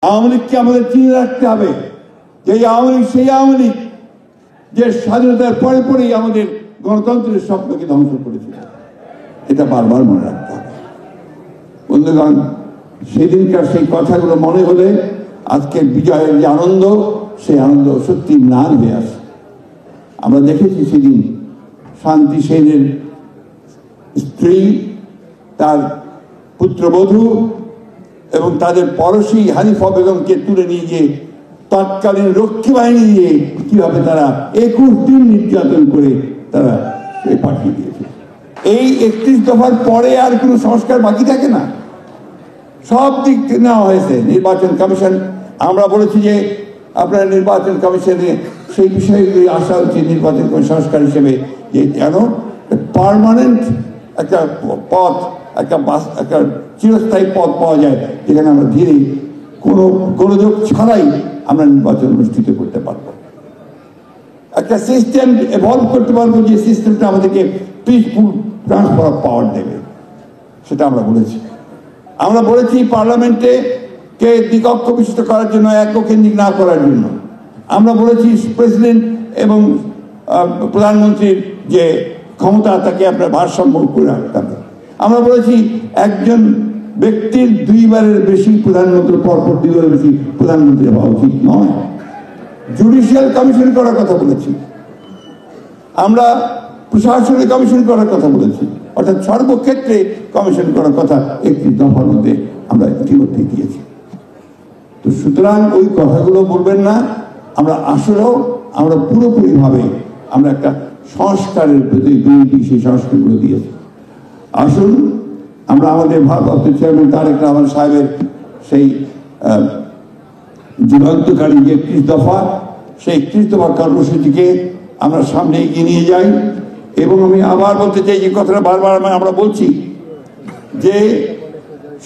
আওয়ামী লীগকে আমাদের চিনে রাখতে হবে যে আওয়ামী লীগ সেই আওয়ামী লীগ যে স্বাধীনতার পরে পরেই আমাদের গণতন্ত্রের স্বপ্নকে ধ্বংস করেছিল। এটা বারবার মনে রাখতে হবে। বন্ধুগণ, সেদিনকার সেই কথাগুলো মনে হলে আজকের বিজয়ের যে আনন্দ, সেই আনন্দ সত্যি ম্লান হয়ে আসে। আমরা দেখেছি সেদিন শান্তি সেনের স্ত্রী, তার পুত্রবধূ এবং তাদের পড়শি হানিফা বেগমকে তুলে নিয়ে গিয়ে তৎকালীন রক্ষী বাহিনী দিয়ে কিভাবে তারা 21 দিন নির্যাতন করে তারা পাঠিয়ে দিয়েছে। এই 31 দফার পরে আর কোনো সংস্কার বাকি থাকে না, সব দিক নেওয়া হয়েছে। নির্বাচন কমিশন, আমরা বলেছি যে আপনার নির্বাচন কমিশনে সেই বিষয়গুলি আসা উচিত নির্বাচন সংস্কার হিসেবে, যে যেন পার্মানেন্ট একটা পথ, একটা চিরস্থায়ী পথ পাওয়া যায়, যেখানে আমরা ধীরে কোনো গোলযোগ ছাড়াই আমরা নির্বাচন অনুষ্ঠিত করতে পারবো। একটা সিস্টেম এভলভ করতে পারবো, যে সিস্টেমটা আমাদেরকে পিসফুল ট্রান্সফার অফ পাওয়ার দেবে, সেটা আমরা বলেছি। আমরা বলেছি পার্লামেন্টে কে দ্বিকক্ষ বিশিষ্ট করার জন্য, এককেন্দ্রিক না করার জন্য। আমরা বলেছি প্রেসিডেন্ট এবং প্রধানমন্ত্রীর যে ক্ষমতা, তাকে আপনার ভারসাম্য করে রাখতে হবে। আমরা বলেছি একজন ব্যক্তির 2 বারের বেশি প্রধানমন্ত্রী, পরপর 2 বারের বেশি প্রধানমন্ত্রী হওয়া উচিত নয়। জুডিশিয়াল কমিশন করার কথা বলেছি, আমরা প্রশাসনিক কমিশন করার কথা বলেছি, অর্থাৎ সর্বক্ষেত্রে কমিশন করার কথা 31 দফার মধ্যে আমরা ইতিমধ্যে দিয়েছি। তো সুতরাং ওই কথাগুলো বলবেন না। আমরা আসলেও আমরা পুরোপুরিভাবে আমরা একটা সংস্কারের প্রতি দুর্নীতি, সেই সংস্কারগুলো দিয়েছি। আসুন আমরা আমাদের ভারপ্রাপ্ত চেয়ারম্যান তারেক রহমান সাহেবের সেই যুগান্তকারী যে 31 দফা, সেই 31 দফা কর্মসূচিকে আমরা সামনে এগিয়ে নিয়ে যাই। এবং আমি আবার বলতে চাই, যে কথাটা বারবার আমরা বলছি, যে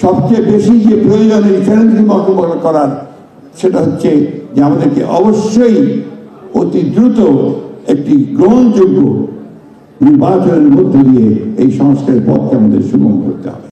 সবচেয়ে বেশি যে প্রয়োজনীয় চ্যালেঞ্জকে মোকাবেলা করার, সেটা হচ্ছে যে আমাদেরকে অবশ্যই অতি দ্রুত একটি গ্রহণযোগ্য নির্বাচনের মধ্য দিয়ে এই সংস্কারের পথকে আমাদের সুগম করতে হবে।